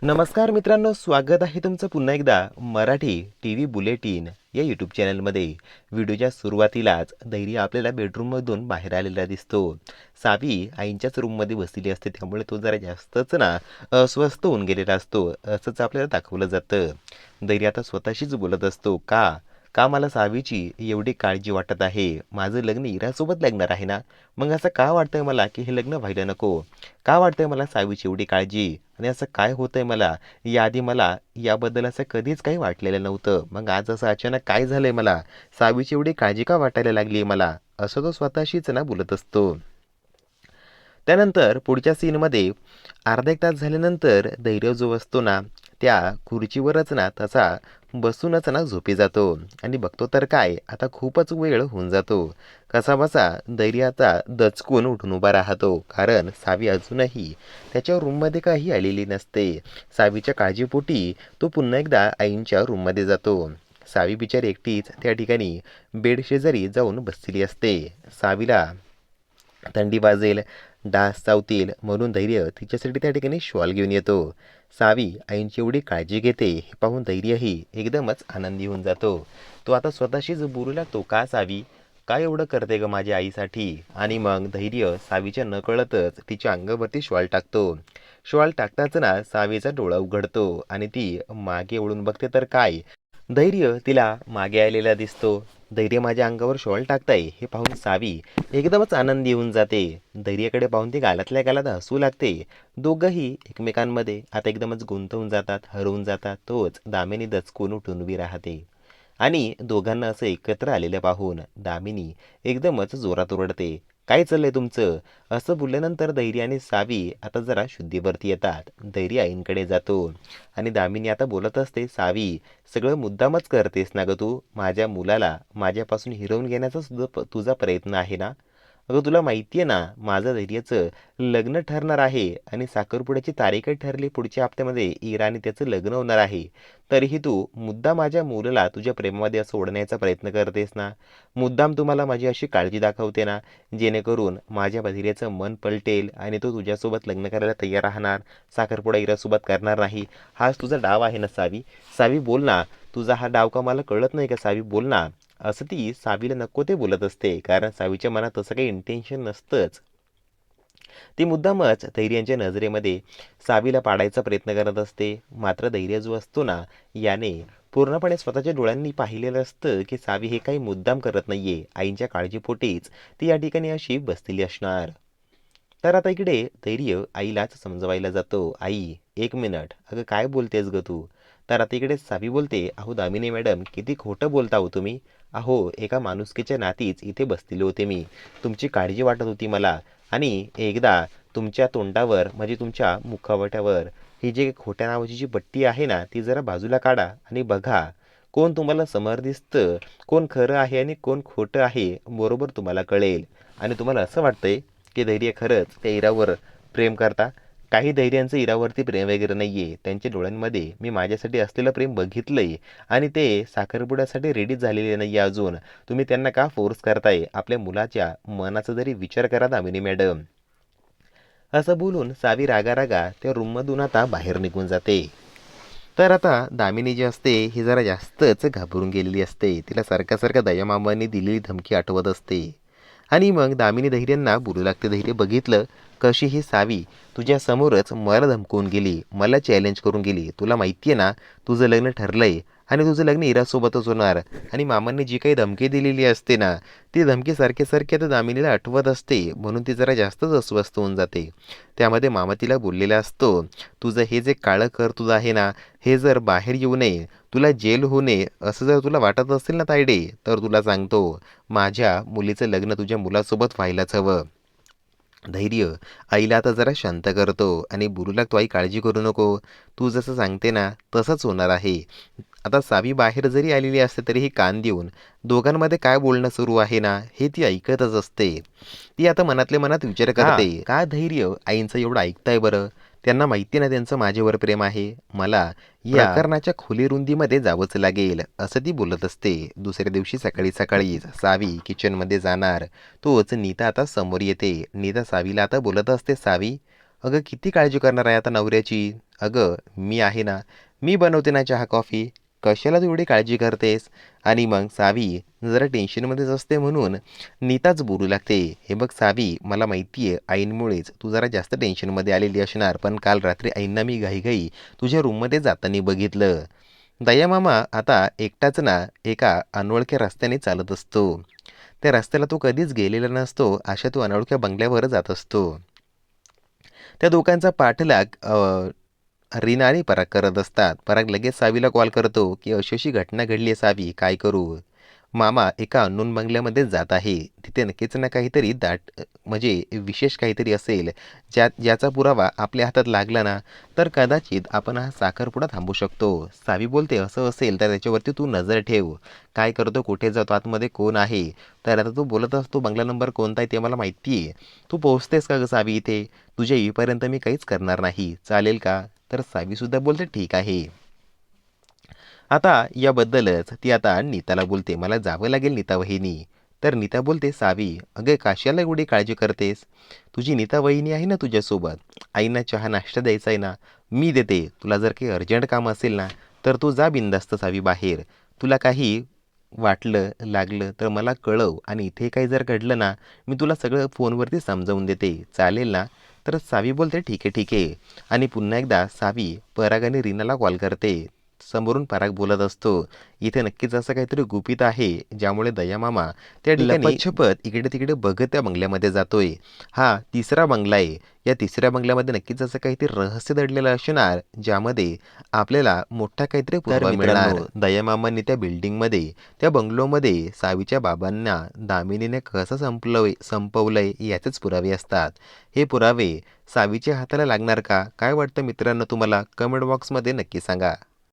नमस्कार मित्रांनो, स्वागत आहे तुमचं पुन्हा एकदा मराठी टी व्ही बुलेटिन या यूट्यूब चॅनलमध्ये. व्हिडिओच्या सुरुवातीलाच धैर्य आपल्याला बेडरूममधून बाहेर आलेला दिसतो. सावी आईंच्याच रूममध्ये बसलेली असते, त्यामुळे तो जरा जास्तच अस्वस्थ होऊन गेलेला असतो असंच आपल्याला दाखवलं जातं. धैर्य आता स्वतःशीच बोलत असतो, का का मला सावीची एवढी काळजी वाटत आहे. माझं लग्न इरासोबत लागणार आहे ना, मग असं का वाटतंय मला की हे लग्न व्हायला नको. का वाटतंय मला सावीची एवढी काळजी, आणि असं काय होतंय मला. याआधी मला याबद्दल असं कधीच काही वाटलेलं नव्हतं, मग आज असं अचानक काय झालंय मला. सावीची एवढी काळजी का वाटायला लागली मला, असं तो स्वतःशीच बोलत असतो. त्यानंतर पुढच्या सीनमध्ये अर्धा एक तास झाल्यानंतर धैर्य जो असतो ना, त्या खुर्चीवरच तसा बसूनच झोपी जातो. आणि बघतो तर काय, आता खूपच वेळ होऊन जातो. कसाबसा धैर्य आता दचकून उठून उभा राहतो, कारण सावी अजूनही त्याच्या रूममध्ये काही आलेली नसते. सावीच्या काळजीपोटी तो पुन्हा एकदा आईंच्या रूममध्ये जातो. सावी बिचारी एकटीच त्या ठिकाणी बेड शेजारी जाऊन बसलेली असते. सावीला थंडी वाजेल, डास चावतील म्हणून धैर्य तिच्यासाठी त्या ठिकाणी शॉल घेऊन येतो. सावी आईंची एवढी काळजी घेते हे पाहून धैर्यही एकदमच आनंदी होऊन जातो. तो आता स्वतःशीच बोलू लागतो, का सावी, काय एवढं करते ग माझ्या आईसाठी. आणि मग धैर्य सावीच्या नकळतच तिच्या अंगावरती शॉल टाकतो. शॉल टाकताच सावीचा डोळा उघडतो आणि ती मागे वळून बघते तर काय, धैर्य तिला मागे आलेला दिसतो. धैर्य माझ्या अंगावर शॉल टाकताय हे पाहून सावी एकदमच आनंदी होऊन जाते. धैर्याकडे पाहून ती गालातल्या गालात हसू लागते. दोघंही एकमेकांमध्ये आता एकदमच गुंतवून जातात, हरवून जातात. तोच दामिनी दचकून उठून उभी राहते आणि दोघांना असं एकत्र आलेलं पाहून दामिनी एकदमच जोरात ओरडते, काय चाललंय तुमचं. असं बोलल्यानंतर धैर्य आणि सावी आता जरा शुद्धीवरती येतात. धैर्य आईंकडे जातो आणि दामिनी आता बोलत असते, सावी, सगळं मुद्दामच करतेस ना ग तू. माझ्या मुलाला माझ्यापासून हिरवून घेण्याचा सुद्धा तुझा प्रयत्न आहे ना. अगं तुला माहिती आहे ना, माझं धैर्याचं लग्न ठरणार आहे आणि साखरपुड्याची तारीखही ठरली. पुढच्या हप्त्यामध्ये इरा आणि त्याचं लग्न होणार आहे. तरीही तू मुद्दाम माझ्या मुलाला तुझ्या प्रेमामध्ये असं ओढण्याचा प्रयत्न करतेस ना. मुद्दाम तुम्हाला माझी अशी काळजी दाखवते ना, जेणेकरून माझ्या धैर्याचं मन पलटेल आणि तो तुझ्यासोबत लग्न करायला तयार राहणार, साखरपुडा इरासोबत करणार नाही. हाच तुझा डाव आहे ना सावी. सावी बोल ना, तुझा हा डाव का मला कळत नाही का सावी, बोल ना. असं ती सावीला नको ते बोलत असते, कारण सावीच्या मनात तसं काही इंटेन्शन नसतंच. ती मुद्दामच धैर्यांच्या नजरेमध्ये सावीला पाडायचा प्रयत्न करत असते. मात्र धैर्य जो असतो ना, याने पूर्णपणे स्वतःच्या डोळ्यांनी पाहिलेलं असतं की सावी हे काही मुद्दाम करत नाहीये. आईंच्या काळजीपोटीच ती या ठिकाणी अशी बसलेली असणार. तर आता इकडे धैर्य आईलाच समजवायला जातो, आई एक मिनिट, अगं काय बोलतेस ग तू. तर आता इकडे सावी बोलते, अहो दामिनी मॅडम, किती खोटं बोलता हो तुम्ही. अहो एका माणुसकीच्या नातीच इथे बसलेले होते मी. तुमची काळजी वाटत होती मला. आणि एकदा तुमच्या तोंडावर म्हणजे तुमच्या मुखवट्यावर ही जी खोट्या नावाची जी पट्टी आहे ना, ती जरा बाजूला काढा आणि बघा कोण तुम्हाला समोर दिसतं, कोण खरं आहे आणि कोण खोटं आहे, बरोबर तुम्हाला कळेल. आणि तुम्हाला असं वाटतंय की धैर्य खरंच त्या इरावर प्रेम करता. काही धैर्यांचं इरावरती प्रेम वगैरे नाहीये. त्यांच्या डोळ्यांमध्ये मी माझ्यासाठी असलेलं प्रेम बघितलंय आणि ते साखरपुड्यासाठी रेडी झालेले नाही अजून. तुम्ही त्यांना का फोर्स करताय. आपल्या मुलाच्या मनाचा जरी विचार करा दामिनी मॅडम. असं बोलून सावी रागा त्या रूममधून आता बाहेर निघून जाते. तर आता दामिनी जी असते ही जरा जास्तच घाबरून गेलेली असते. तिला सारखा सारखा दयामामांनी दिलेली धमकी आठवत असते. आणि मग दामिनी धैर्यांना बोलू लागते, धैर्य बघितलं कशी ही सावी तुझ्या समोरच मला धमकवून गेली, मला चॅलेंज करून गेली. तुला माहिती आहे ना, तुझं लग्न ठरलंय आणि तुझं लग्न इरासोबतच होणार. आणि मामांनी जी काही धमकी दिलेली असते ना, ती धमकी सारखी सारखी आता दामिनीला आठवत असते, म्हणून ती जरा जास्तच अस्वस्थ होऊन जाते. त्यामध्ये मामा तिला बोललेला असतो, तुझं हे जे काळं कर तुझं आहे ना, हे जर बाहेर येऊ नये, तुला जेल होऊ नये असं जर तुला वाटत असेल ना तायडे, तर तुला सांगतो, माझ्या मुलीचं लग्न तुझ्या मुलासोबत व्हायलाच हवं. धैर्य आईला आता जरा शांत करतो आणि बोलू लागतो, आई काळजी करू नको, तू जसं सांगते ना तसंच होणार आहे. आता सावी बाहेर जरी आलेली असते तरीही कान देऊन दोघांमध्ये काय बोलणं सुरू आहे ना, हे ती ऐकतच असते. ती आता मनातल्या मनात विचार करते, का धैर्य आईंचं एवढं ऐकताय बरं. त्यांना माहिती ना त्यांचं माझ्यावर प्रेम आहे. मला या प्रकरणाच्या खोली रुंदीमध्ये जावंच लागेल, असं ती बोलत असते. दुसऱ्या दिवशी सकाळी सकाळीच सावी किचनमध्ये जाणार. तोच नीता आता समोर येते. नीता सावीला आता बोलत असते, सावी, अगं किती काळजी करणार आहे आता नवऱ्याची. अगं मी आहे ना, मी बनवते ना चहा कॉफी, कशाला तू एवढी काळजी करतेस? आणि मग सावी जरा टेन्शनमध्येच असते म्हणून नीताच बोलू लागते. हे बघ सावी, मला माहिती आहे आईंमुळेच तू जरा जास्त टेन्शनमध्ये आलेली असणार, पण काल रात्री आईंना मी घाईघाई तुझ्या रूममध्ये जाताना बघितलं. दया मामा आता एकटाच ना एका अनोळख्या रस्त्याने चालत असतो. त्या रस्त्याला तो कधीच गेलेला नसतो, अशा तो अनोळख्या बंगल्यावर जात असतो. त्या दोघांचा पाठलाग रीना आणि पराग करत असतात. पराग लगेच सावीला कॉल करतो की अशी अशी घटना घडली आहे सावी, काय करू? मामा एका अननोन बंगल्यामध्ये जात आहे. तिथे नक्कीच ना काहीतरी म्हणजे विशेष काहीतरी असेल, ज्याचा पुरावा आपल्या हातात लागला ना, तर कदाचित आपण हा साखरपुडा थांबू शकतो. सावी बोलते, असं असेल तर त्याच्यावरती तू नजर ठेव. काय करतो, कुठे जातो, आतमध्ये कोण आहे? तर आता तू बोलत असतो बंगला नंबर कोणता आहे ते मला माहिती आहे. तू पोहोचतेस का ग सावी इथे? तुझ्या येईपर्यंत मी काहीच करणार नाही, चालेल का? तर सावीसुद्धा बोलते, ठीक आहे. आता याबद्दलच ती आता नीताला बोलते, मला जावं लागेल नीता वहिनी. तर नीता बोलते, सावी अगं कशाला एवढी काळजी करतेस? तुझी नीता वहिनी आहे ना तुझ्यासोबत. आईना चहा नाश्ता द्यायचा आहे ना, मी देते. तुला जर काही अर्जंट काम असेल ना, तर तू जा बिंदास्त सावी बाहेर. तुला काही वाटलं लागलं तर मला कळव, आणि इथे काही जर घडलं ना, मी तुला सगळं फोनवरती समजावून देते, चालेल ना? तर सावी बोलते, ठीक आहे ठीक आहे. आणि पुन्हा एकदा सावी पराग आणि रीनाला कॉल करते. समोरून पराग बोलत असतो, इथे नक्कीच असं काहीतरी गुपित आहे, ज्यामुळे दयामामा त्या ठिकाणी लपतछपत इकडे तिकडे बघत त्या बंगल्यामध्ये जातोय. हा तिसरा बंगला आहे. या तिसऱ्या बंगल्यामध्ये नक्कीच असं काहीतरी रहस्य दडलेलं असणार, ज्यामध्ये आपल्याला मोठा काहीतरी पुरावा मिळणार. दयामामांनी त्या बिल्डिंगमध्ये, त्या बंगलोमध्ये सावीच्या बाबांना दामिनीने कसं संपवलंय याचेच पुरावे असतात. हे पुरावे सावीच्या हाताला लागणार का? काय वाटतं मित्रांनो तुम्हाला? कमेंट बॉक्समध्ये नक्की सांगा.